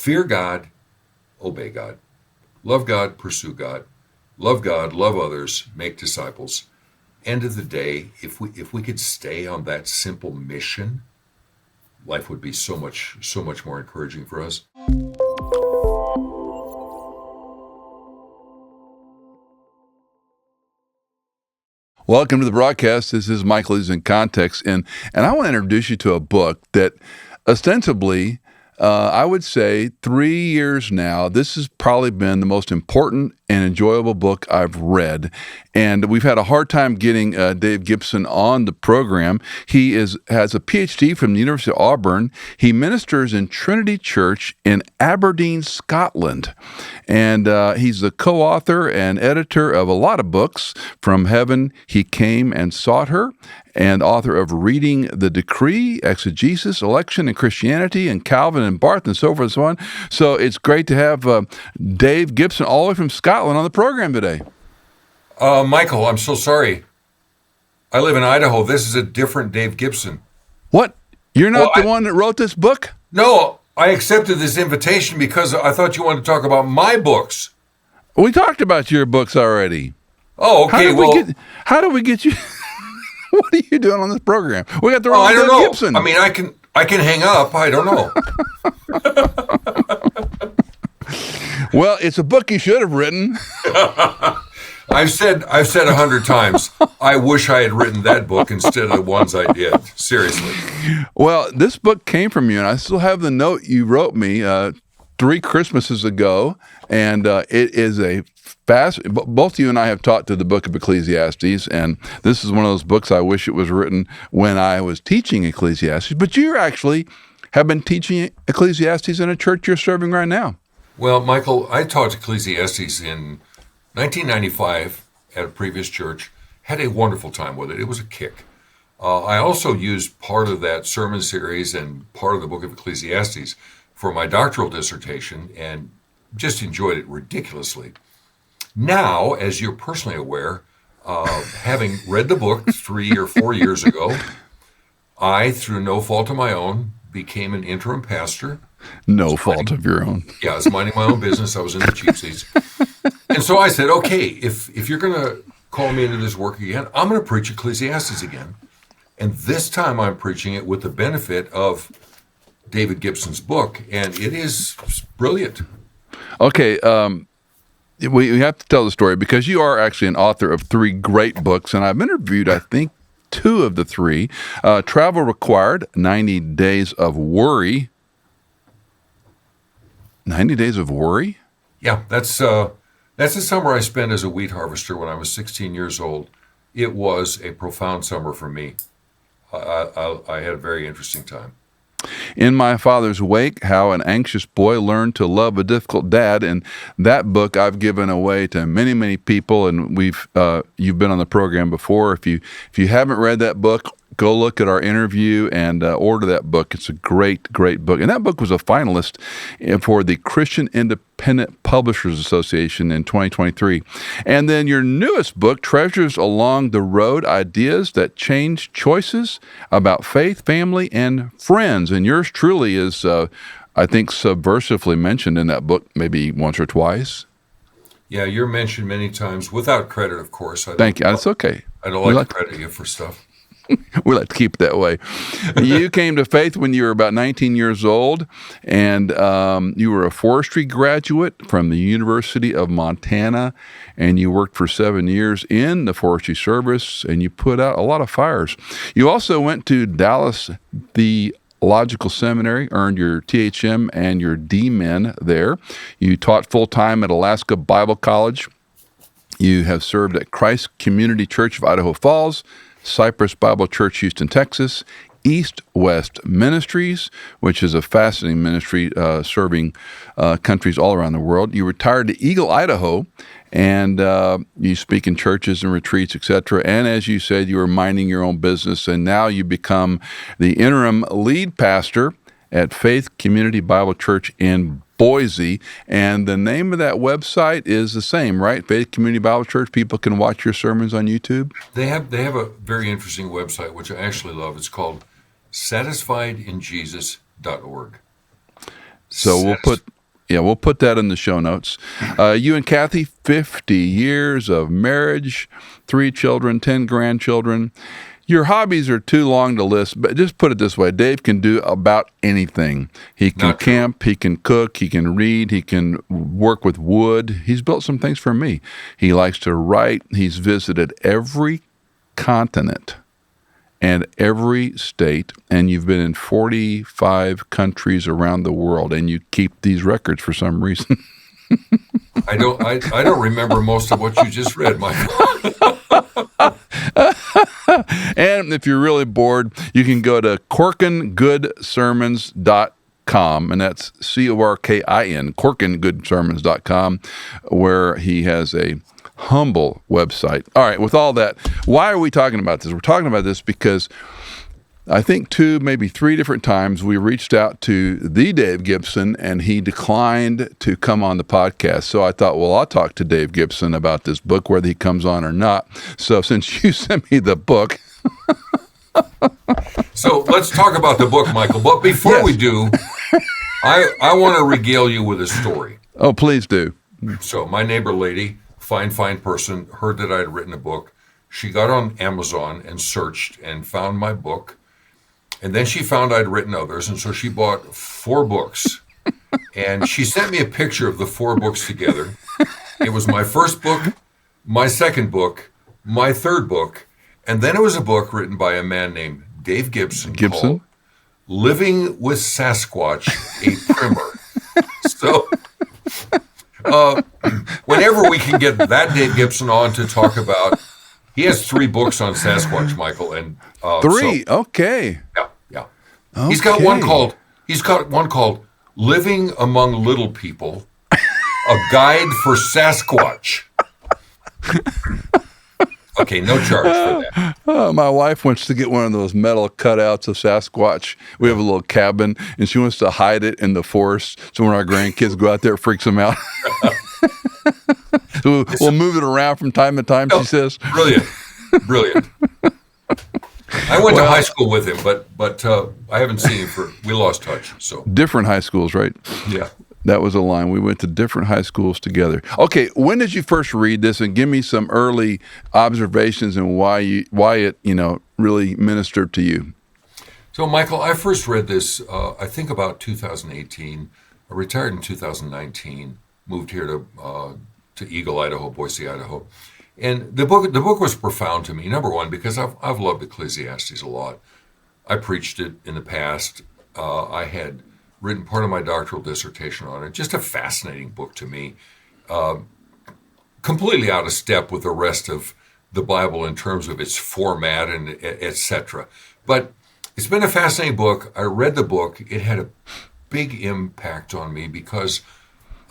Fear God, obey God. Love God, pursue God. Love God, love others, make disciples. End of the day, if we could stay on that simple mission, life would be so much more encouraging for us. Welcome to the broadcast. This is Michael Easley in Context, and I want to introduce you to a book that ostensibly, I would say 3 years now, this has probably been the most important and enjoyable book I've read. And we've had a hard time getting Dave Gibson on the program. He has a PhD from the University of Auburn. He ministers in Trinity Church in Aberdeen, Scotland. And he's the co-author and editor of a lot of books. From Heaven He Came and Sought Her, and author of Reading the Decree, Exegesis, Election and Christianity, and Calvin and Barth, and so forth and so on. So it's great to have Dave Gibson all the way from Scotland on the program today. Michael, I'm so sorry. I live in Idaho. This is a different Dave Gibson. What? You're not the one that wrote this book? No, I accepted this invitation because I thought you wanted to talk about my books. We talked about your books already. Oh, okay. How do we get you? What are you doing on this program? We got the wrong Dave Gibson. I mean, I can hang up. I don't know. Well, it's a book you should have written. I've said 100 times, I wish I had written that book instead of the ones I did. Seriously. Well, this book came from you, and I still have the note you wrote me 3 Christmases ago, and it is a both you and I have taught to the book of Ecclesiastes, and this is one of those books I wish it was written when I was teaching Ecclesiastes. But you actually have been teaching Ecclesiastes in a church you're serving right now. Well, Michael, I taught Ecclesiastes in 1995 at a previous church. Had a wonderful time with it. It was a kick. I also used part of that sermon series and part of the book of Ecclesiastes for my doctoral dissertation and just enjoyed it ridiculously. Now, as you're personally aware, having read the book 3 or 4 years ago, I, through no fault of my own, became an interim pastor. No fault of your own. Yeah, I was minding my own business. I was in the cheap seats. And so I said, okay, if you're going to call me into this work again, I'm going to preach Ecclesiastes again. And this time I'm preaching it with the benefit of David Gibson's book, and it is brilliant. Okay, we have to tell the story because you are actually an author of 3 great books, and I've interviewed, I think, 2 of the 3. Travel Required, 90 Days of Worry. 90 Days of Worry? Yeah, that's the summer I spent as a wheat harvester when I was 16 years old. It was a profound summer for me. I had a very interesting time. In My Father's Wake, How an Anxious Boy Learned to Love a Difficult Dad. And that book I've given away to many, many people, and you've been on the program before. If you haven't read that book, go look at our interview and order that book. It's a great, great book. And that book was a finalist for the Christian Independent Publishers Association in 2023. And then your newest book, Treasures Along the Road, Ideas That Change Choices About Faith, Family, and Friends. And yours truly is, I think, subversively mentioned in that book, maybe once or twice. Yeah, you're mentioned many times, without credit, of course. Thank you. That's okay. I don't like to credit you for stuff. We like to keep it that way. You came to faith when you were about 19 years old, and you were a forestry graduate from the University of Montana, and you worked for 7 years in the forestry service, and you put out a lot of fires. You also went to Dallas Theological Seminary, earned your THM and your DMin there. You taught full-time at Alaska Bible College. You have served at Christ Community Church of Idaho Falls, Cypress Bible Church, Houston, Texas, East West Ministries, which is a fascinating ministry serving countries all around the world. You retired to Eagle, Idaho, and you speak in churches and retreats, etc. And as you said, you were minding your own business, and now you become the interim lead pastor at Faith Community Bible Church in Boise, and the name of that website is the same, right? Faith Community Bible Church. People can watch your sermons on YouTube. They have a very interesting website, which I actually love. It's called satisfiedinjesus.org. So Yeah, we'll put that in the show notes. You and Kathy, 50 years of marriage, 3 children, 10 grandchildren. Your hobbies are too long to list, but just put it this way. Dave can do about anything. He can camp, he can cook, he can read, he can work with wood. He's built some things for me. He likes to write. He's visited every continent and every state, and you've been in 45 countries around the world, and you keep these records for some reason. I don't remember most of what you just read, Michael. And if you're really bored, you can go to corkingoodsermons.com, and that's CORKIN, corkingoodsermons.com, where he has a humble website. All right, with all that, why are we talking about this? We're talking about this because I think 2, maybe 3 different times we reached out to the Dave Gibson, and he declined to come on the podcast. So I thought, well, I'll talk to Dave Gibson about this book, whether he comes on or not. So since you sent me the book. So let's talk about the book, Michael. But before we do, I want to regale you with a story. Oh, please do. So my neighbor lady, fine person, heard that I had written a book. She got on Amazon and searched and found my book. And then she found I'd written others, and so she bought 4 books. And she sent me a picture of the 4 books together. It was my first book, my second book, my third book, and then it was a book written by a man named Dave Gibson. Called Living with Sasquatch, a Primer. So whenever we can get that Dave Gibson on to talk about, he has 3 books on Sasquatch, Michael, and 3. Okay. Yeah. Okay. He's got one called Living Among Little People, a guide for Sasquatch. Okay, no charge for that. My wife wants to get one of those metal cutouts of Sasquatch. We have a little cabin, and she wants to hide it in the forest. So when our grandkids go out there, it freaks them out. We'll move it around from time to time, she says. Brilliant. I went to high school with him, but I haven't seen him we lost touch. So different high schools, right? Yeah. That was a line. We went to different high schools together. Okay, when did you first read this, and give me some early observations and why it really ministered to you? So, Michael, I first read this, I think about 2018. I retired in 2019, moved here to Eagle, Idaho, Boise, Idaho. And the book was profound to me, number one, because I've loved Ecclesiastes a lot. I preached it in the past. I had written part of my doctoral dissertation on it. Just a fascinating book to me. Completely out of step with the rest of the Bible in terms of its format and etc. But it's been a fascinating book. I read the book. It had a big impact on me because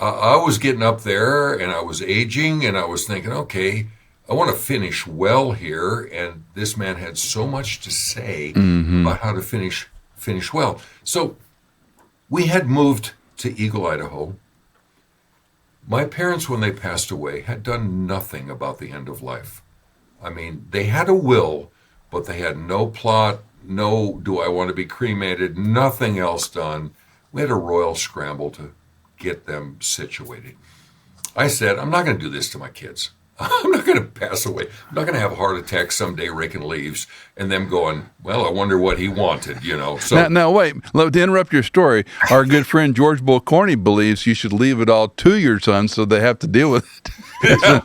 I was getting up there and I was aging and I was thinking, okay, I want to finish well here. And this man had so much to say about how to finish well. So we had moved to Eagle, Idaho. My parents, when they passed away, had done nothing about the end of life. I mean, they had a will, but they had no plot, no do I want to be cremated, nothing else done. We had a royal scramble to get them situated. I said, I'm not going to do this to my kids. I'm not going to pass away. I'm not going to have a heart attack someday raking leaves and them going, well, I wonder what he wanted, So Now wait, to interrupt your story, our good friend George Bulcorny believes you should leave it all to your sons so they have to deal with it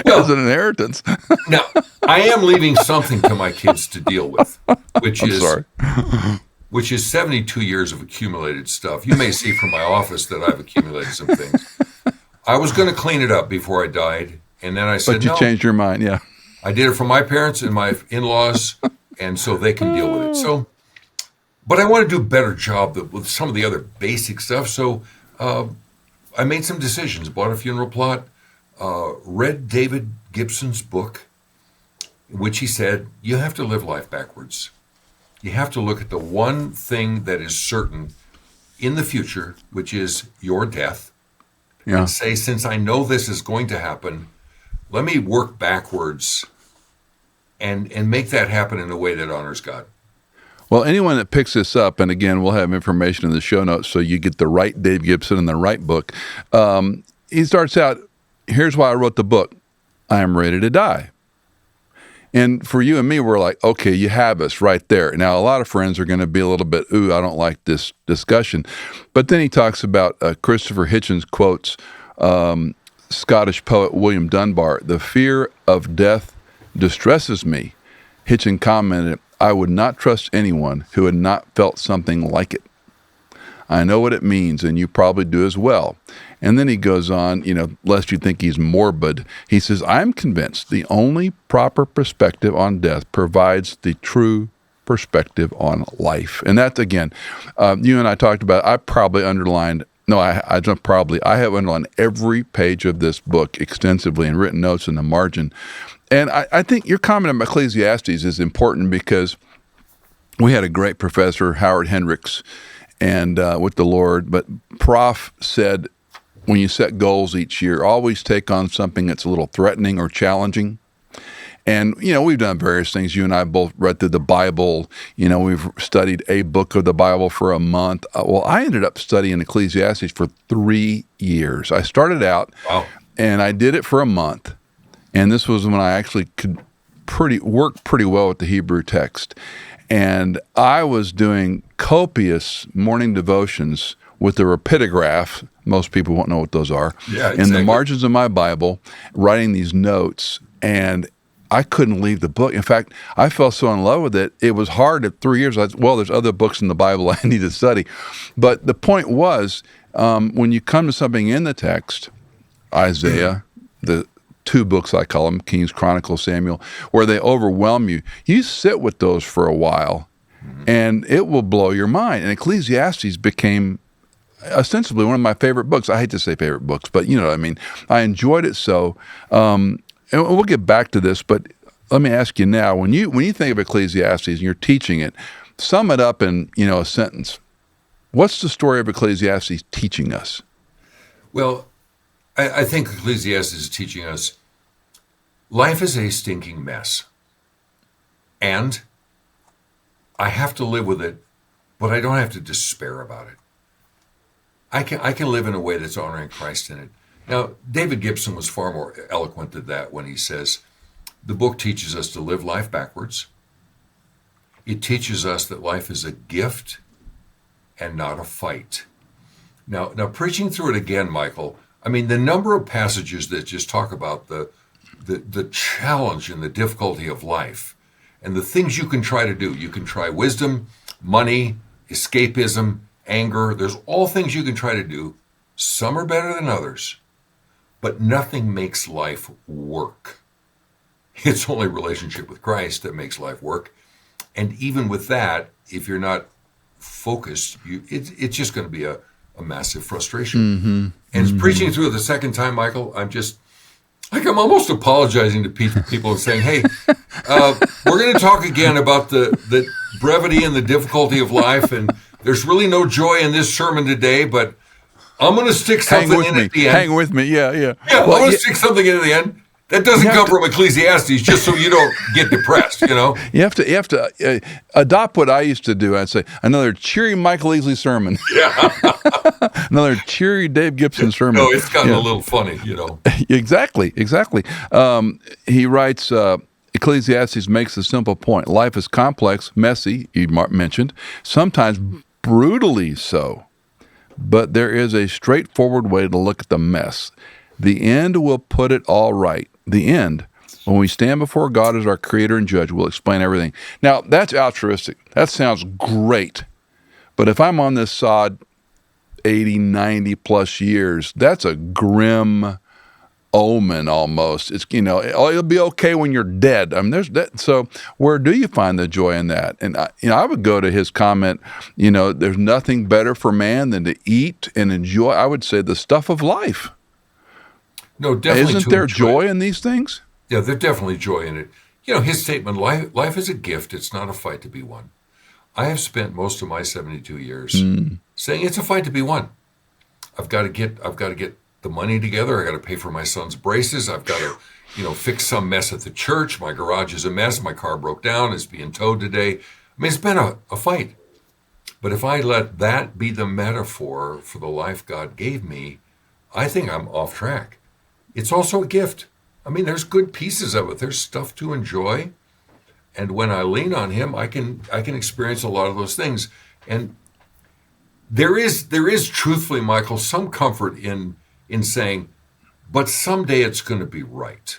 as an inheritance. Now, I am leaving something to my kids to deal with, which is 72 years of accumulated stuff. You may see from my office that I've accumulated some things. I was going to clean it up before I died. And then I said, but you changed your mind, yeah. I did it for my parents and my in-laws, and so they can deal with it. So, but I want to do a better job with some of the other basic stuff. So I made some decisions, bought a funeral plot, read David Gibson's book, in which he said, you have to live life backwards. You have to look at the one thing that is certain in the future, which is your death, and say, since I know this is going to happen, let me work backwards and make that happen in a way that honors God. Well, anyone that picks this up, and again, we'll have information in the show notes so you get the right Dave Gibson and the right book. He starts out, here's why I wrote the book. I am ready to die. And for you and me, we're like, okay, you have us right there. Now, a lot of friends are going to be a little bit, ooh, I don't like this discussion. But then he talks about Christopher Hitchens quotes Scottish poet William Dunbar, "The fear of death distresses me." Hitchens commented, "I would not trust anyone who had not felt something like it. I know what it means, and you probably do as well." And then he goes on, lest you think he's morbid, he says, "I'm convinced the only proper perspective on death provides the true perspective on life." And that's, again, you and I talked about, I probably underlined, no, I don't probably, I have underlined every page of this book extensively and written notes in the margin. And I think your comment about Ecclesiastes is important because we had a great professor, Howard Hendricks, and with the Lord, but Prof said, when you set goals each year, always take on something that's a little threatening or challenging. And, we've done various things. You and I both read through the Bible. We've studied a book of the Bible for a month. Well, I ended up studying Ecclesiastes for 3 years. I started out, and I did it for a month. And this was when I actually could work pretty well with the Hebrew text. And I was doing copious morning devotions with the rapidograph. Most people won't know what those are. Yeah, exactly. In the margins of my Bible, writing these notes, and I couldn't leave the book. In fact, I fell so in love with it, it was hard at 3 years. There's other books in the Bible I need to study. But the point was, when you come to something in the text, Isaiah, the 2 books I call them, Kings, Chronicles, Samuel, where they overwhelm you, you sit with those for a while, and it will blow your mind. And Ecclesiastes became ostensibly one of my favorite books. I hate to say favorite books, but you know what I mean. I enjoyed it so. And we'll get back to this, but let me ask you now, when you think of Ecclesiastes and you're teaching it, sum it up in a sentence. What's the story of Ecclesiastes teaching us? Well, I think Ecclesiastes is teaching us life is a stinking mess. And I have to live with it, but I don't have to despair about it. I can live in a way that's honoring Christ in it. Now, David Gibson was far more eloquent than that when he says, the book teaches us to live life backwards. It teaches us that life is a gift and not a fight. Now preaching through it again, Michael, I mean, the number of passages that just talk about the challenge and the difficulty of life and the things you can try to do. You can try wisdom, money, escapism, anger. There's all things you can try to do. Some are better than others, but nothing makes life work. It's only relationship with Christ that makes life work. And even with that, if you're not focused, it's just going to be a massive frustration. And preaching through it the second time, Michael, I'm almost apologizing to people and saying, hey, we're going to talk again about the brevity and the difficulty of life, and there's really no joy in this sermon today, but I'm going to stick something in at the end. Hang with me, yeah. Yeah, I'm going to stick something in at the end. That doesn't come from Ecclesiastes, just so you don't get depressed, You have to adopt what I used to do. I'd say, another cheery Michael Easley sermon. Yeah. Another cheery Dave Gibson sermon. No, it's gotten a little funny, Exactly. He writes, Ecclesiastes makes a simple point. Life is complex, messy, you mentioned, sometimes brutally so. But there is a straightforward way to look at the mess. The end will put it all right. The end, when we stand before God as our creator and judge, will explain everything. Now, that's altruistic. That sounds great. But if I'm on this sod 80, 90 plus years, that's a grim omen almost. It's, it'll be okay when you're dead. I mean, there's that. So where do you find the joy in that? And I would go to his comment, there's nothing better for man than to eat and enjoy, I would say, the stuff of life. No, definitely. Isn't there joy in these things? Yeah, there's definitely joy in it. His statement, life is a gift. It's not a fight to be won. I have spent most of my 72 years saying it's a fight to be won. I've got to get the money together. I got to pay for my son's braces. I've got to, fix some mess at the church. My garage is a mess. My car broke down. It's being towed today. I mean, it's been a fight. But if I let that be the metaphor for the life God gave me, I think I'm off track. It's also a gift. I mean, there's good pieces of it. There's stuff to enjoy. And when I lean on him, I can experience a lot of those things. And there is truthfully, Michael, some comfort in saying, but someday it's going to be right.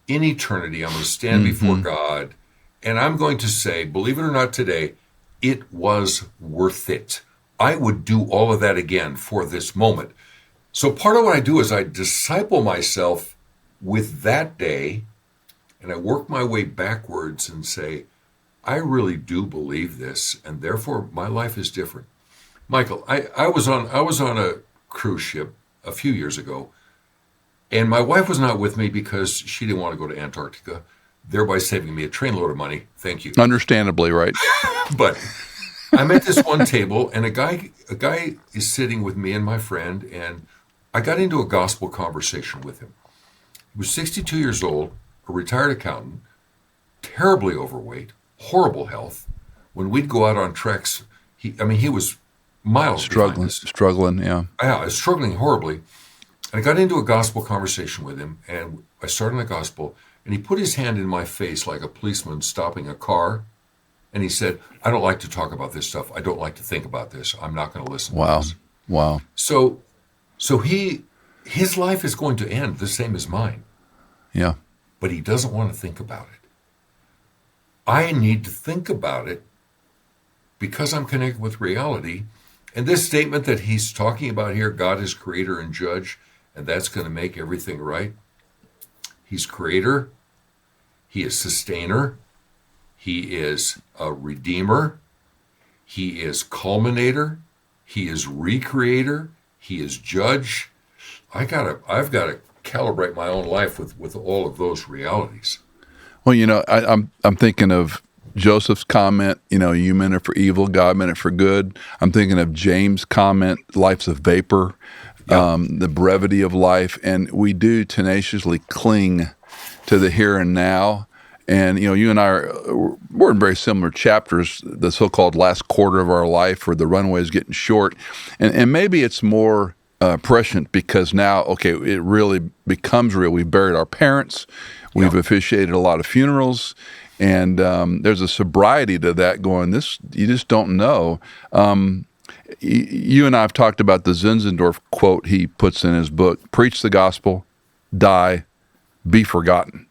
In eternity, I'm going to stand before God, and I'm going to say, believe it or not today, it was worth it. I would do all of that again for this moment. So part of what I do is I disciple myself with that day, and I work my way backwards and say, I really do believe this, and therefore my life is different. Michael, I was on a cruise ship a few years ago, and my wife was not with me because she didn't want to go to Antarctica, thereby saving me a trainload of money. Thank you. Understandably, right? But I'm at this one table, and a guy is sitting with me and my friend, and I got into a gospel conversation with him. He was 62 years old, a retired accountant, terribly overweight, horrible health. When we'd go out on treks, he was miles struggling, yeah. Yeah, I was struggling horribly. And I got into a gospel conversation with him, and I started in the gospel, and he put his hand in my face like a policeman stopping a car, and he said, I don't like to talk about this stuff. I don't like to think about this. I'm not going to listen to this. Wow. So his life is going to end the same as mine. Yeah. But he doesn't want to think about it. I need to think about it because I'm connected with reality. And this statement that he's talking about here, God is creator and judge, and that's going to make everything right. He's creator. He is sustainer. He is a redeemer. He is culminator. He is recreator. He is judge. I've got to calibrate my own life with all of those realities. Well, I'm thinking of Joseph's comment, you meant it for evil, God meant it for good. I'm thinking of James' comment, life's a vapor, the brevity of life. And we do tenaciously cling to the here and now. And, you and I we're in very similar chapters, the so-called last quarter of our life where the runway is getting short. And maybe it's more prescient because now, it really becomes real. We've buried our parents. We've officiated a lot of funerals. And there's a sobriety to that going, you just don't know. You and I have talked about the Zinzendorf quote he puts in his book, preach the gospel, die, be forgotten.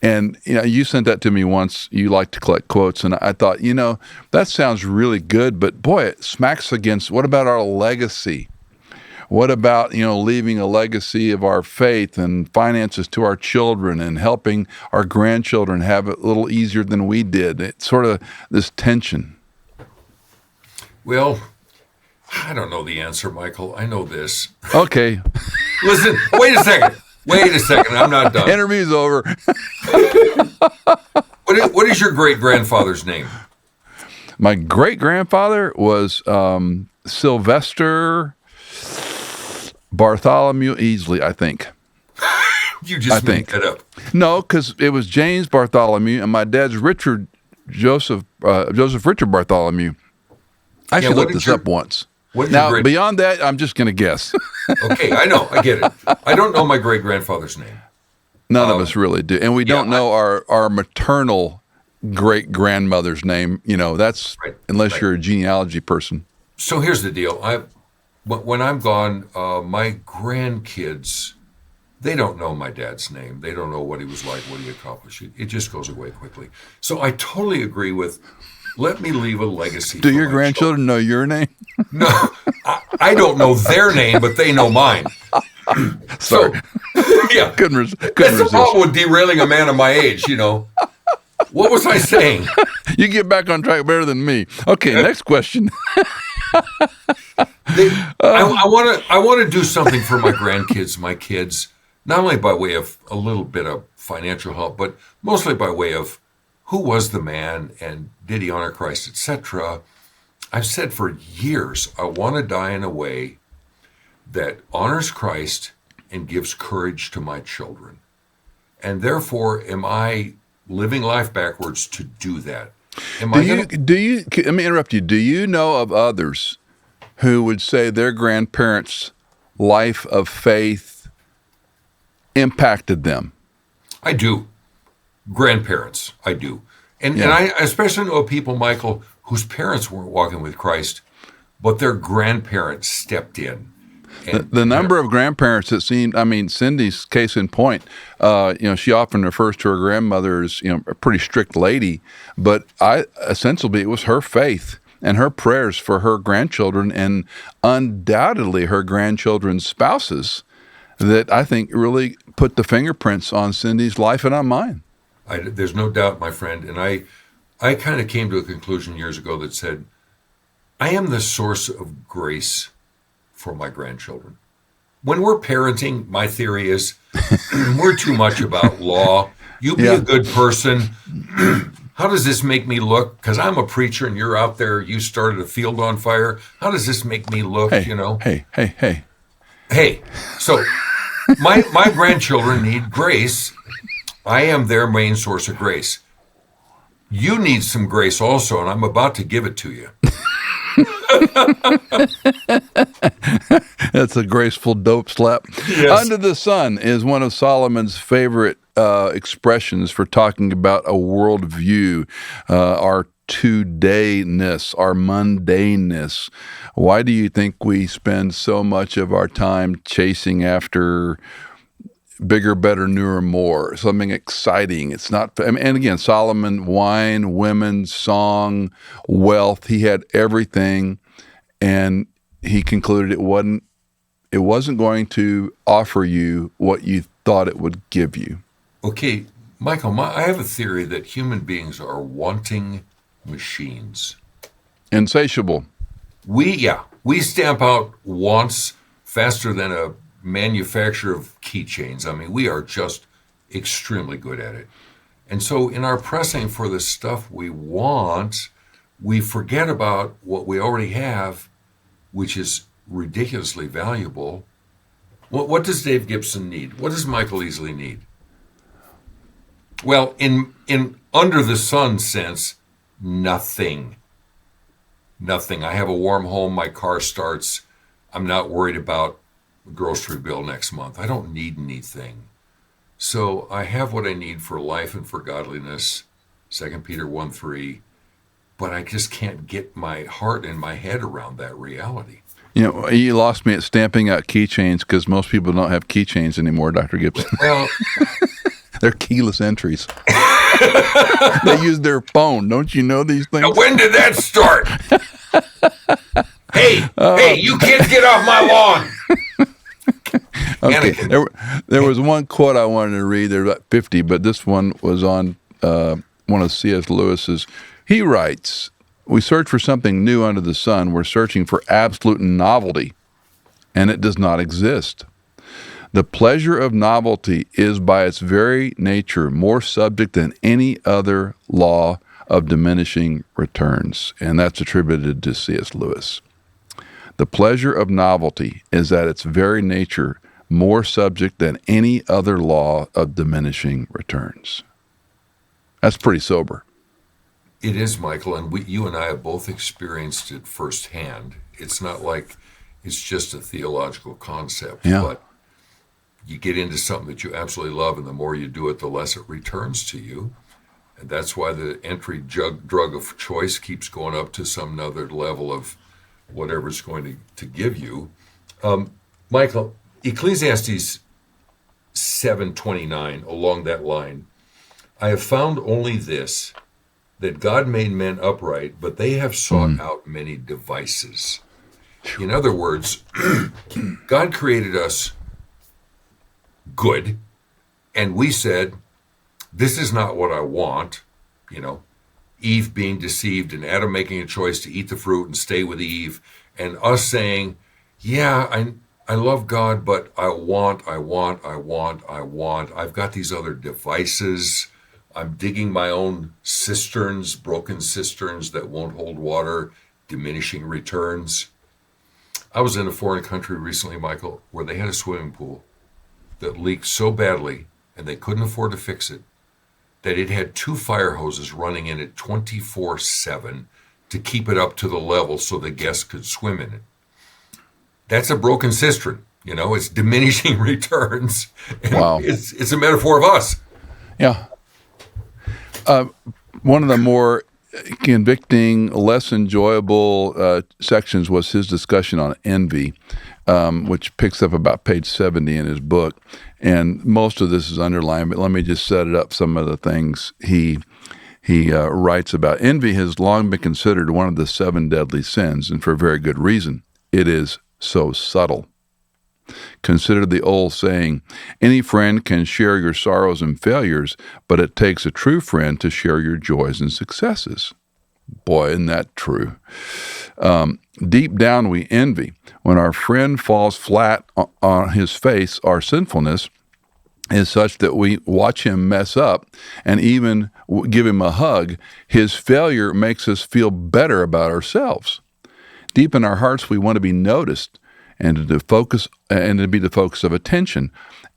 And you sent that to me once. You like to collect quotes. And I thought, that sounds really good. But boy, it smacks against, what about our legacy? What about, leaving a legacy of our faith and finances to our children and helping our grandchildren have it a little easier than we did? It's sort of this tension. Well, I don't know the answer, Michael. I know this. Okay. Listen, wait a second. I'm not done. Interview's over. What is your great-grandfather's name? My great-grandfather was Sylvester Bartholomew Easley, I think. You just made that up. No, because it was James Bartholomew, and my dad's Joseph Richard Bartholomew. I actually looked this up once. Now, beyond that, I'm just going to guess. Okay, I know. I get it. I don't know my great-grandfather's name. None of us really do. And we don't know our maternal great-grandmother's name. That's unless you're a genealogy person. So here's the deal. When I'm gone, my grandkids, they don't know my dad's name. They don't know what he was like, what he accomplished. It just goes away quickly. So I totally agree with, let me leave a legacy. Do your grandchildren know your name? No, I don't know their name, but they know mine. Sorry. Yeah. Couldn't That's the problem with derailing a man of my age, What was I saying? You get back on track better than me. Okay, next question. I want to do something for my grandkids, my kids, not only by way of a little bit of financial help, but mostly by way of who was the man and did he honor Christ, etc. I've said for years, I want to die in a way that honors Christ and gives courage to my children. And therefore, am I living life backwards to do that? Am I going to? Let me interrupt you. Do you know of others who would say their grandparents' life of faith impacted them? I do. Grandparents, I do. And Yeah. I especially know people, Michael, whose parents weren't walking with Christ, but their grandparents stepped in. And The number of grandparents that seemed, I mean, Cindy's case in point, she often refers to her grandmother as, a pretty strict lady, but essentially it was her faith and her prayers for her grandchildren and undoubtedly her grandchildren's spouses that I think really put the fingerprints on Cindy's life and on mine. there's no doubt, my friend. And I kind of came to a conclusion years ago that said, I am the source of grace for my grandchildren. When we're parenting, my theory is we're too much about law. You be a good person. How does this make me look? Because I'm a preacher and you're out there, you started a field on fire. How does this make me look, Hey. Hey, so my grandchildren need grace. I am their main source of grace. You need some grace also, and I'm about to give it to you. That's a graceful dope slap. Yes. Under the sun is one of Solomon's favorite expressions for talking about a worldview, our todayness, our mundaneness. Why do you think we spend so much of our time chasing after bigger, better, newer, more, something exciting? It's not, and again, Solomon, wine, women, song, wealth, he had everything, and he concluded it wasn't going to offer you what you thought it would give you. Okay, Michael, I have a theory that human beings are wanting machines. Insatiable. We stamp out wants faster than a manufacturer of keychains. I mean, we are just extremely good at it. And so in our pressing for the stuff we want, we forget about what we already have, which is ridiculously valuable. What does Dave Gibson need? What does Michael Easley need? Well, in under the sun sense, nothing. Nothing. I have a warm home. My car starts. I'm not worried about the grocery bill next month. I don't need anything. So I have what I need for life and for godliness, 2 Peter 1:3, but I just can't get my heart and my head around that reality. You lost me at stamping out keychains because most people don't have keychains anymore, Dr. Gibson. Well, They're keyless entries. They use their phone. Don't you know these things? when did that start? Hey, you kids get off my lawn. Okay. There was one quote I wanted to read. There were about 50, but this one was on one of C.S. Lewis's. He writes, "We search for something new under the sun. We're searching for absolute novelty, and it does not exist. The pleasure of novelty is by its very nature more subject than any other law of diminishing returns." And that's attributed to C.S. Lewis. The pleasure of novelty is at its very nature more subject than any other law of diminishing returns. That's pretty sober. It is, Michael, and you and I have both experienced it firsthand. It's not like it's just a theological concept, but you get into something that you absolutely love, and the more you do it, the less it returns to you. And that's why the entry drug of choice keeps going up to some other level of whatever it's going to give you. Michael, Ecclesiastes 7:29, along that line, I have found only this, that God made men upright, but they have sought out many devices. In other words, God created us good, and we said, this is not what I want. Eve being deceived and Adam making a choice to eat the fruit and stay with Eve, and us saying, I love God, but I want. I've got these other devices. I'm digging my own cisterns, broken cisterns that won't hold water, diminishing returns. I was in a foreign country recently, Michael, where they had a swimming pool that leaked so badly and they couldn't afford to fix it. that it had two fire hoses running in it 24/7 to keep it up to the level so the guests could swim in it. That's a broken cistern. It's diminishing returns. And Wow. It's a metaphor of us. Yeah. One of the more convicting, less enjoyable sections was his discussion on envy, which picks up about page 70 in his book. And most of this is underlined, but let me just set it up, some of the things he writes about. Envy has long been considered one of the 7 deadly sins, and for a very good reason. It is so subtle. Consider the old saying, any friend can share your sorrows and failures, but it takes a true friend to share your joys and successes. Boy, isn't that true? Deep down we envy. When our friend falls flat on his face, our sinfulness is such that we watch him mess up and even give him a hug. His failure makes us feel better about ourselves. Deep in our hearts, we want to be noticed and to be the focus of attention.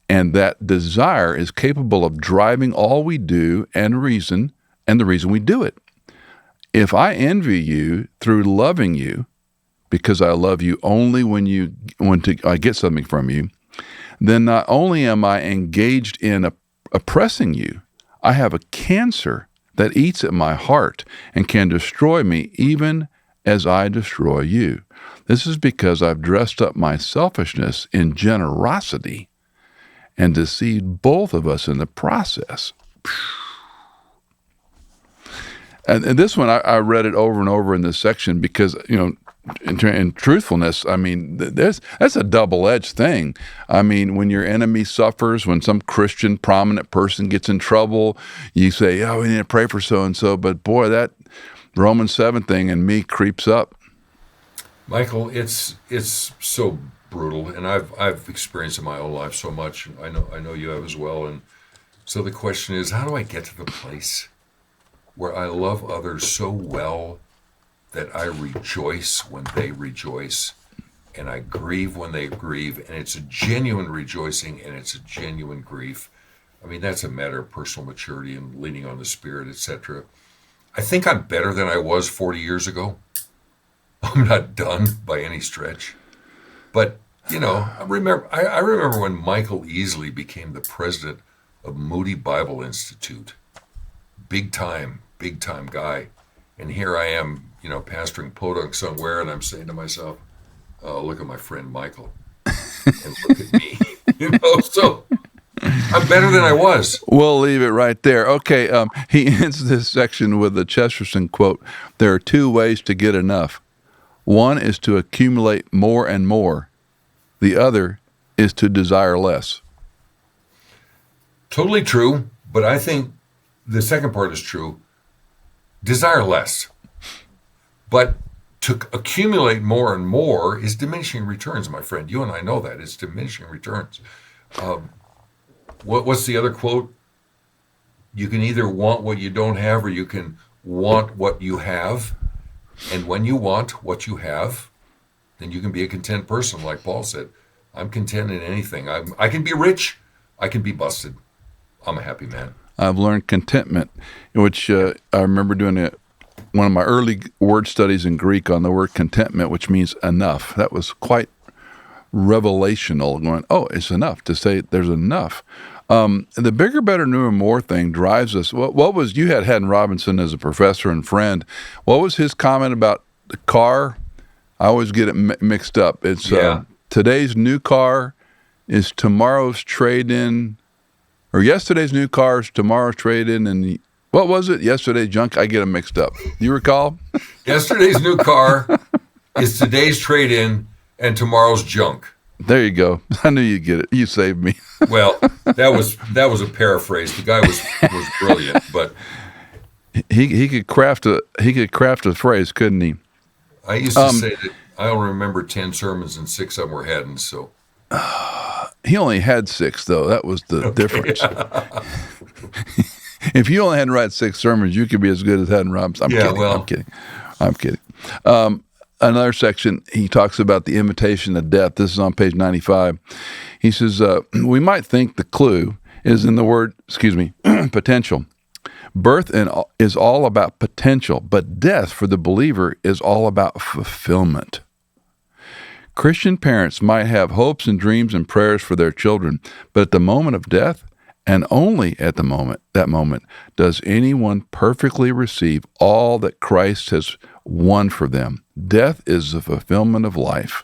And that desire is capable of driving all we do and the reason we do it. If I envy you through loving you, because I love you only when I get something from you, then not only am I engaged in oppressing you, I have a cancer that eats at my heart and can destroy me even as I destroy you. This is because I've dressed up my selfishness in generosity and deceived both of us in the process. And this one, I read it over and over in this section because, in truthfulness, I mean, that's a double-edged thing. I mean, when your enemy suffers, when some Christian prominent person gets in trouble, you say, we need to pray for so-and-so. But boy, that Romans 7 thing in me creeps up. Michael, it's so brutal, and I've experienced in my own life so much. I know you have as well. And so the question is, how do I get to the place where I love others so well that I rejoice when they rejoice, and I grieve when they grieve, and it's a genuine rejoicing and it's a genuine grief? I mean, that's a matter of personal maturity and leaning on the Spirit, etc. I think I'm better than I was 40 years ago. I'm not done by any stretch. But, I remember when Michael Easley became the president of Moody Bible Institute. Big time guy. And here I am, pastoring Podunk somewhere, and I'm saying to myself, oh, look at my friend Michael. And look at me. So I'm better than I was. We'll leave it right there. Okay, he ends this section with the Chesterton quote, there are 2 ways to get enough. One is to accumulate more and more. The other is to desire less. Totally true, but I think the second part is true. Desire less. But to accumulate more and more is diminishing returns, my friend. You and I know that. It's diminishing returns. What's the other quote? You can either want what you don't have, or you can want what you have. And when you want what you have, then you can be a content person, like Paul said. I'm content in anything. I can be rich. I can be busted. I'm a happy man. I've learned contentment, which I remember doing one of my early word studies in Greek on the word contentment, which means enough. That was quite revelational, going, it's enough to say there's enough. The bigger, better, newer, more thing drives us. What was, you had Haddon Robinson as a professor and friend. What was his comment about the car? I always get it mixed up. It's today's new car is tomorrow's trade-in, or yesterday's new car is tomorrow's trade-in, and what was it? Yesterday's junk? I get them mixed up. You recall? Yesterday's new car is today's trade-in and tomorrow's junk. There you go. I knew you'd get it. You saved me. Well, that was a paraphrase. The guy was brilliant, but he could craft a phrase, couldn't he? I used to say that I only remember 10 sermons and 6 of them were Haddon's. So he only had 6, though. That was the difference. If you only had to write 6 sermons, you could be as good as Haddon Robinson. I'm kidding. Another section, he talks about the invitation of death. This is on page 95. He says, we might think the clue is in the word, potential. Is all about potential, but death for the believer is all about fulfillment. Christian parents might have hopes and dreams and prayers for their children, but at the moment of death, and only at that moment, does anyone perfectly receive all that Christ has won for them. Death is the fulfillment of life,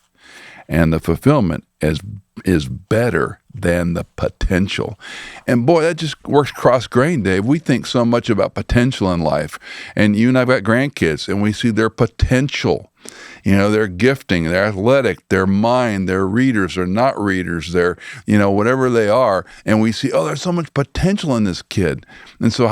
and the fulfillment is better than the potential. And boy, that just works cross-grain, Dave. We think so much about potential in life, and you and I've got grandkids, and we see their potential. Their gifting, their athletic, their mind, their readers or not readers, their, whatever they are. And we see, there's so much potential in this kid. And so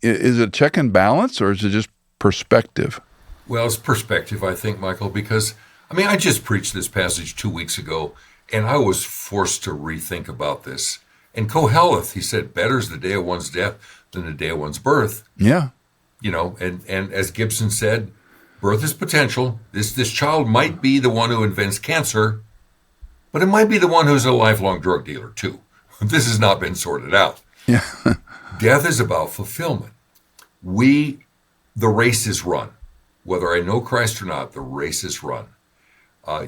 is it check and balance, or is it just perspective? Well, it's perspective, I think, Michael, because, I just preached this passage 2 weeks ago, and I was forced to rethink about this. And Koheleth, he said, better is the day of one's death than the day of one's birth. Yeah. And as Gibson said, birth is potential. This child might be the one who invents cancer, but it might be the one who's a lifelong drug dealer too. This has not been sorted out. Yeah. Death is about fulfillment. The race is run. Whether I know Christ or not, the race is run.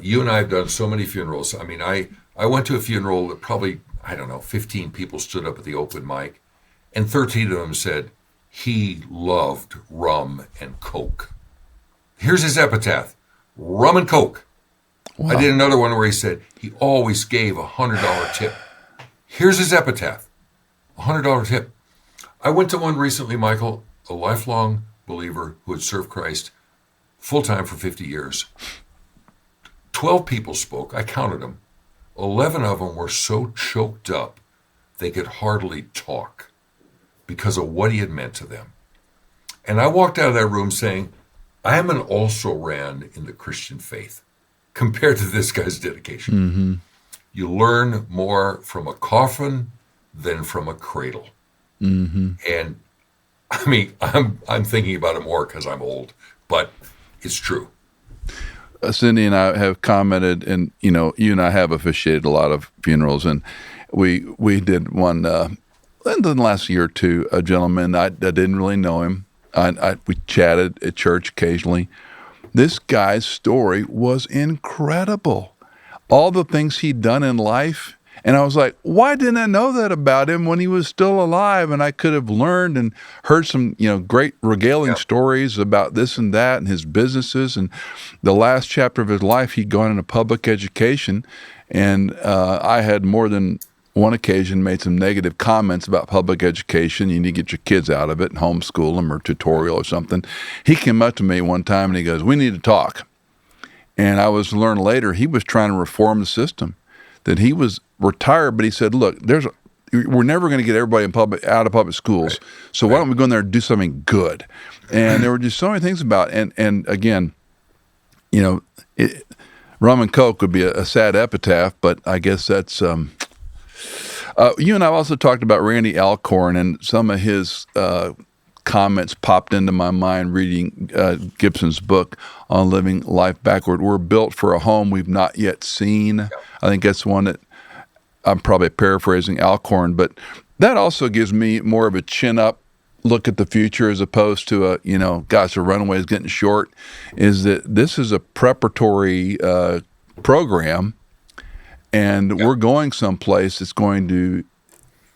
You and I have done so many funerals. I went to a funeral that probably, 15 people stood up at the open mic, and 13 of them said, he loved rum and Coke. Here's his epitaph, rum and Coke. Wow. I did another one where he said he always gave $100 tip. Here's his epitaph, $100 tip. I went to one recently, Michael, a lifelong believer who had served Christ full-time for 50 years. 12 people spoke. I counted them. 11 of them were so choked up they could hardly talk because of what he had meant to them. And I walked out of that room saying, I am an also-ran in the Christian faith compared to this guy's dedication. Mm-hmm. You learn more from a coffin than from a cradle. Mm-hmm. And I'm thinking about it more because I'm old, but it's true. Cindy and I have commented, and you and I have officiated a lot of funerals, and we did one in the last year or two. A gentleman, I didn't really know him. We chatted at church occasionally. This guy's story was incredible. All the things he'd done in life. And I was like, why didn't I know that about him when he was still alive? And I could have learned and heard some, great regaling stories about this and that and his businesses. And the last chapter of his life, he'd gone into public education. And I had more than one occasion made some negative comments about public education. You need to get your kids out of it and homeschool them or tutorial or something. He came up to me one time and he goes, we need to talk. And I was to learn later he was trying to reform the system, that he was retired, but he said, look, we're never going to get everybody out of public schools. Right. So why don't we go in there and do something good? And there were just so many things about it. And again, rum and Coke would be a sad epitaph, but I guess that's you and I also talked about Randy Alcorn, and some of his comments popped into my mind reading Gibson's book on living life backward. We're built for a home we've not yet seen. Yeah. I think that's one that I'm probably paraphrasing Alcorn, but that also gives me more of a chin-up look at the future as opposed to the runway is getting short, is that this is a preparatory program, and we're going someplace that's going to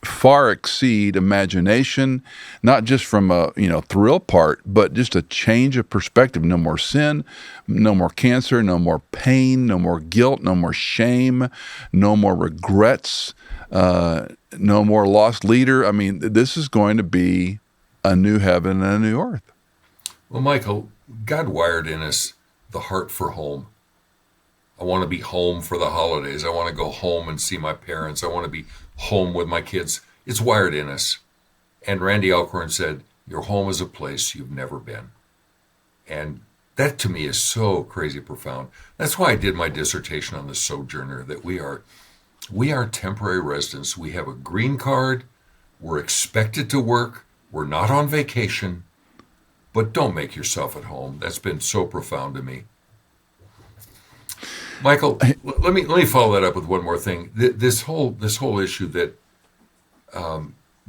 far exceed imagination, not just from a thrill part, but just a change of perspective. No more sin, no more cancer, no more pain, no more guilt, no more shame, no more regrets, no more lost leader. This is going to be a new heaven and a new earth. Well, Michael, God wired in us the heart for home. I want to be home for the holidays. I want to go home and see my parents. I want to be home with my kids. It's wired in us. And Randy Alcorn said, your home is a place you've never been. And that to me is so crazy profound. That's why I did my dissertation on the sojourner, that we are temporary residents. We have a green card. We're expected to work. We're not on vacation. But don't make yourself at home. That's been so profound to me. Michael, let me follow that up with one more thing. This whole issue that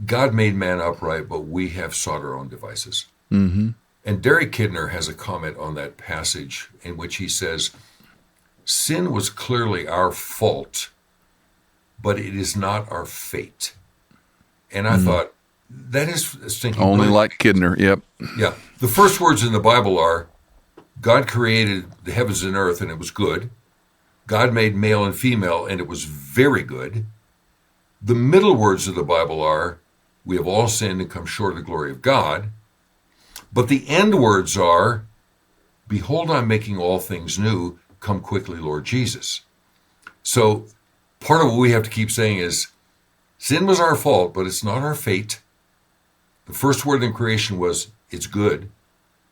God made man upright, but we have sought our own devices. Mm-hmm. And Derek Kidner has a comment on that passage in which he says, sin was clearly our fault, but it is not our fate. And I thought, that is thinking Only brilliant. like Kidner. Yep. Yeah. The first words in the Bible are, God created the heavens and earth, and it was good. God made male and female, and it was very good. The middle words of the Bible are, we have all sinned and come short of the glory of God. But the end words are, behold, I'm making all things new. Come quickly, Lord Jesus. So part of what we have to keep saying is, sin was our fault, but it's not our fate. The first word in creation was, it's good.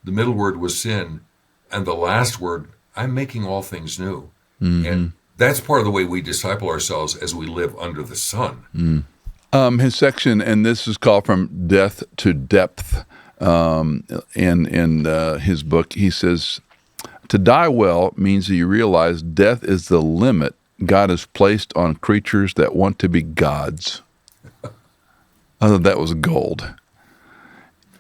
The middle word was sin. And the last word, I'm making all things new. And that's part of the way we disciple ourselves as we live under the sun. His section, and this is called From Death to Depth, in his book, he says, to die well means that you realize death is the limit God has placed on creatures that want to be gods. I thought that was gold.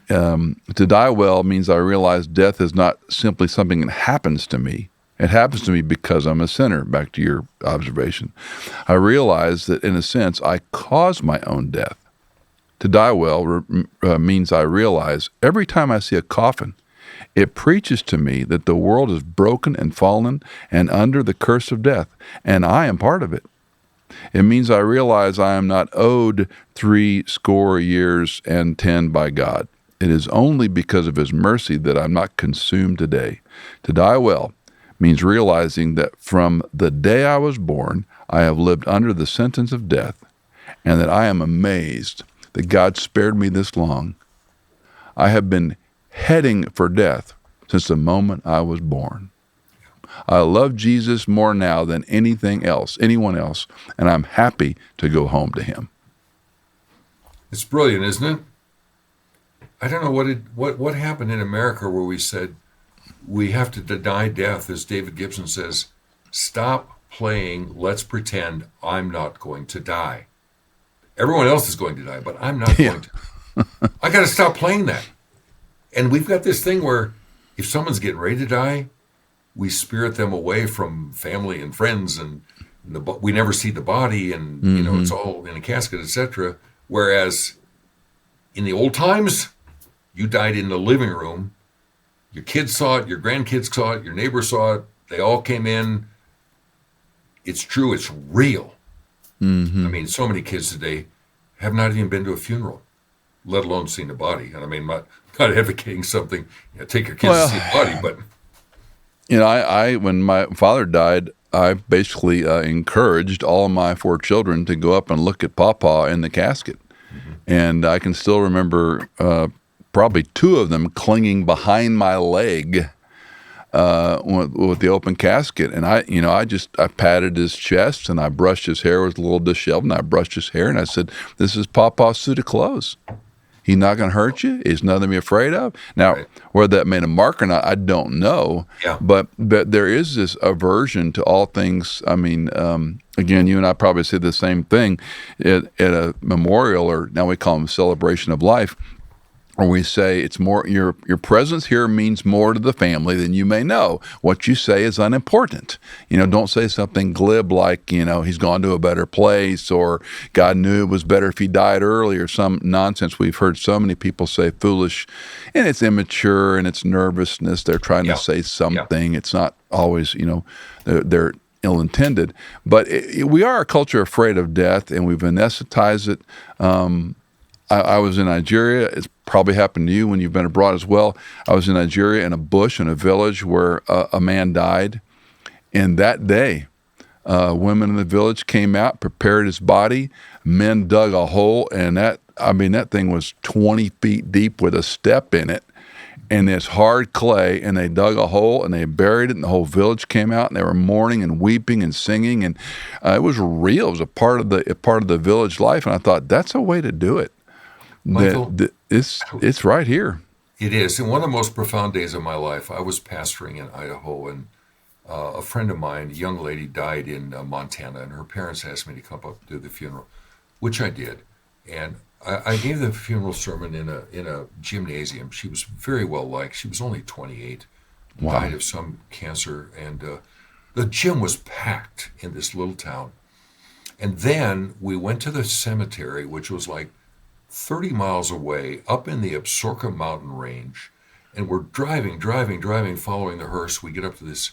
To die well means I realize death is not simply something that happens to me. It happens to me because I'm a sinner, back to your observation. I realize that, in a sense, I cause my own death. To die well means I realize every time I see a coffin, it preaches to me that the world is broken and fallen and under the curse of death, and I am part of it. It means I realize I am not owed 70 years and 10 by God. It is only because of his mercy that I'm not consumed today. To die well means realizing that from the day I was born, I have lived under the sentence of death, and that I am amazed that God spared me this long. I have been heading for death since the moment I was born. I love Jesus more now than anyone else, and I'm happy to go home to him. It's brilliant, isn't it? I don't know what happened in America where we said we have to deny death, as David Gibson says, stop playing, let's pretend I'm not going to die. Everyone else is going to die, but I'm not going to. I got to stop playing that. And we've got this thing where if someone's getting ready to die, we spirit them away from family and friends, and we never see the body, and it's all in a casket, etc. Whereas in the old times, you died in the living room. Your kids saw it, your grandkids saw it, your neighbors saw it. They all came in. It's true. It's real. I mean, so many kids today have not even been to a funeral, let alone seen the body. And I mean, not advocating something, take your kids to see the body, but. I when my father died, I basically encouraged all of my 4 children to go up and look at Papa in the casket. And I can still remember probably 2 of them clinging behind my leg with the open casket. And I patted his chest, and I brushed his hair. It was a little disheveled, and I brushed his hair, and I said, this is Papa's suit of clothes. He's not going to hurt you. He's nothing to be afraid of. Now, whether that made a mark or not, I don't know. Yeah. But there is this aversion to all things. I mean, again, you and I probably said the same thing at a memorial, or now we call them a celebration of life, or we say it's more, your presence here means more to the family than you may know. What you say is unimportant. Don't say something glib like, he's gone to a better place, or God knew it was better if he died early, or some nonsense we've heard so many people say, foolish, and it's immature, and it's nervousness. They're trying to say something. It's not always, they're ill-intended. But we are a culture afraid of death, and we've anesthetized it. I was in Nigeria. It's probably happened to you when you've been abroad as well. I was in Nigeria in a bush in a village where a man died. And that day, women in the village came out, prepared his body. Men dug a hole, and that thing was 20 feet deep with a step in it. And it's hard clay, and they dug a hole, and they buried it, and the whole village came out, and they were mourning and weeping and singing. And it was real. It was a part of the village life. And I thought, that's a way to do it. Michael, It's right here. It is. And one of the most profound days of my life, I was pastoring in Idaho, and a friend of mine, a young lady, died in Montana, and her parents asked me to come up to the funeral, which I did. And I gave the funeral sermon in a gymnasium. She was very well liked. She was only 28, Wow. died of some cancer, and the gym was packed in this little town. And then we went to the cemetery, which was like 30 miles away, up in the Absaroka mountain range. And we're driving, following the hearse. We get up to this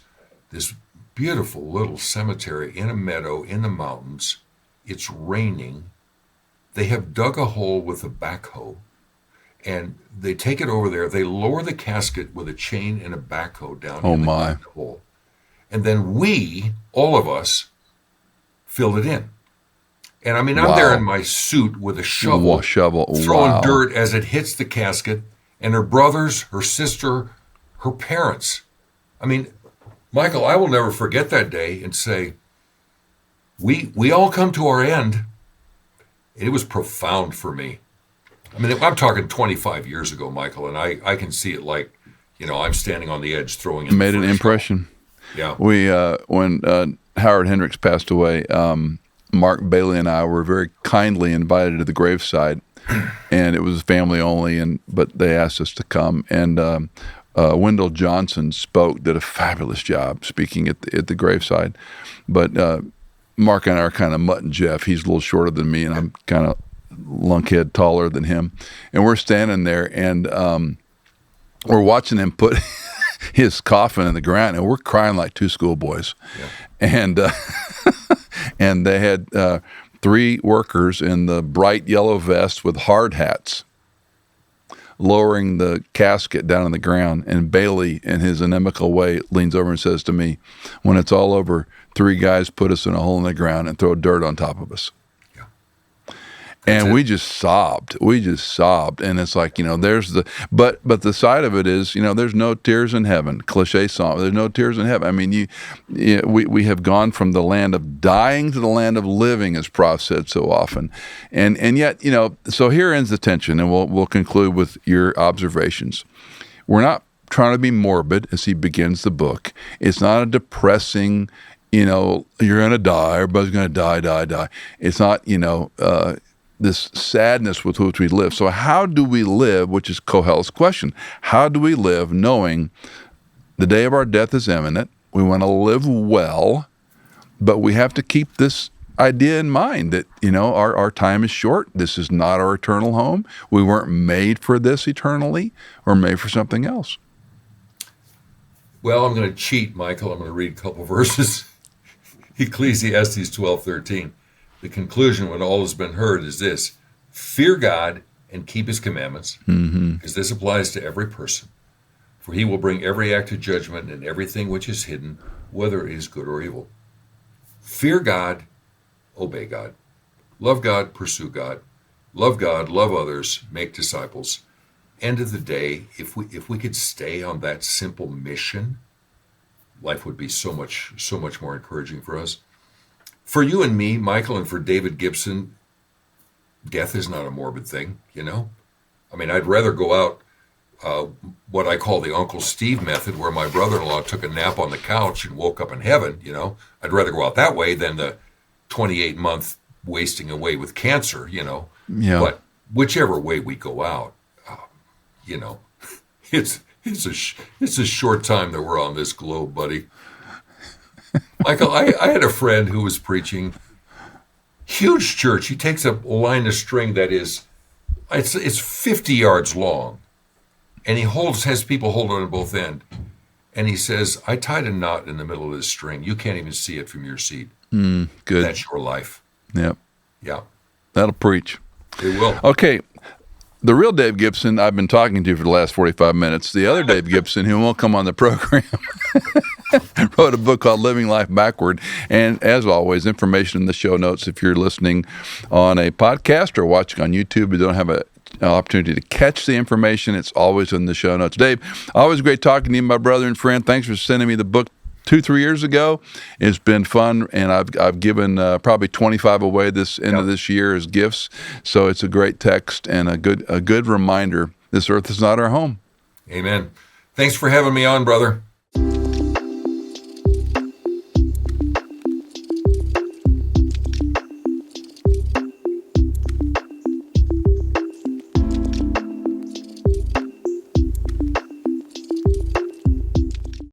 beautiful little cemetery in a meadow in the mountains. It's raining. They have dug a hole with a backhoe, and they take it over there. They lower the casket with a chain and a backhoe down in the hole. And then we, all of us, filled it in. And I mean, I'm there in my suit with a shovel, throwing dirt as it hits the casket, and her brothers, her sister, her parents. I mean, Michael, I will never forget that day and say, we all come to our end. It was profound for me. I mean, I'm talking 25 years ago, Michael, and I can see it like, I'm standing on the edge throwing in. Made an impression. Yeah. We when Howard Hendricks passed away, Mark Bailey and I were very kindly invited to the graveside, and it was family only, but they asked us to come. And Wendell Johnson did a fabulous job speaking at the graveside, but Mark and I are kind of Mutt and Jeff. He's a little shorter than me, and I'm kind of lunkhead taller than him. And we're standing there, and we're watching him put his coffin in the ground, and we're crying like two schoolboys. Yeah. And and they had 3 workers in the bright yellow vest with hard hats lowering the casket down on the ground. And Bailey, in his inimical way, leans over and says to me, when it's all over, 3 guys put us in a hole in the ground and throw dirt on top of us. Yeah. And we just sobbed. And it's like, there's but the side of it is, there's no tears in heaven. Cliche song. There's no tears in heaven. I mean, we have gone from the land of dying to the land of living, as Prof said so often. And yet, so here ends the tension, and we'll conclude with your observations. We're not trying to be morbid as he begins the book. It's not a depressing, you're going to die, everybody's going to die. It's not, this sadness with which we live. So how do we live, which is Kohel's question, how do we live knowing the day of our death is imminent? We want to live well, but we have to keep this idea in mind that, our time is short. This is not our eternal home. We weren't made for this eternally. We're made for something else. Well, I'm going to cheat, Michael. I'm going to read a couple verses. Ecclesiastes 12:13. The conclusion when all has been heard is this: fear God and keep his commandments, because this applies to every person. For he will bring every act to judgment and everything which is hidden, whether it is good or evil. Fear God, obey God. Love God, pursue God. Love God, love others, make disciples. End of the day, if we could stay on that simple mission, life would be so much more encouraging for us. For you and me, Michael, and for David Gibson, death is not a morbid thing, I mean, I'd rather go out what I call the Uncle Steve method, where my brother-in-law took a nap on the couch and woke up in heaven, I'd rather go out that way than the 28-month wasting away with cancer, Yeah. But whichever way we go out, it's a short time that we're on this globe, buddy. Michael, I had a friend who was preaching, huge church. He takes a line of string that is, it's 50 yards long, and he has people hold on both ends. And he says, I tied a knot in the middle of this string. You can't even see it from your seat. Good. That's your life. Yep. Yeah. That'll preach. It will. Okay. The real Dave Gibson, I've been talking to for the last 45 minutes. The other Dave Gibson, who won't come on the program, wrote a book called Living Life Backward. And as always, information in the show notes. If you're listening on a podcast or watching on YouTube and don't have an opportunity to catch the information, it's always in the show notes. Dave, always great talking to you, my brother and friend. Thanks for sending me the book 2-3 years ago. It's been fun, and I've given probably 25 away this end of this year as gifts. So it's a great text and a good reminder. This earth is not our home. Amen. Thanks for having me on, brother.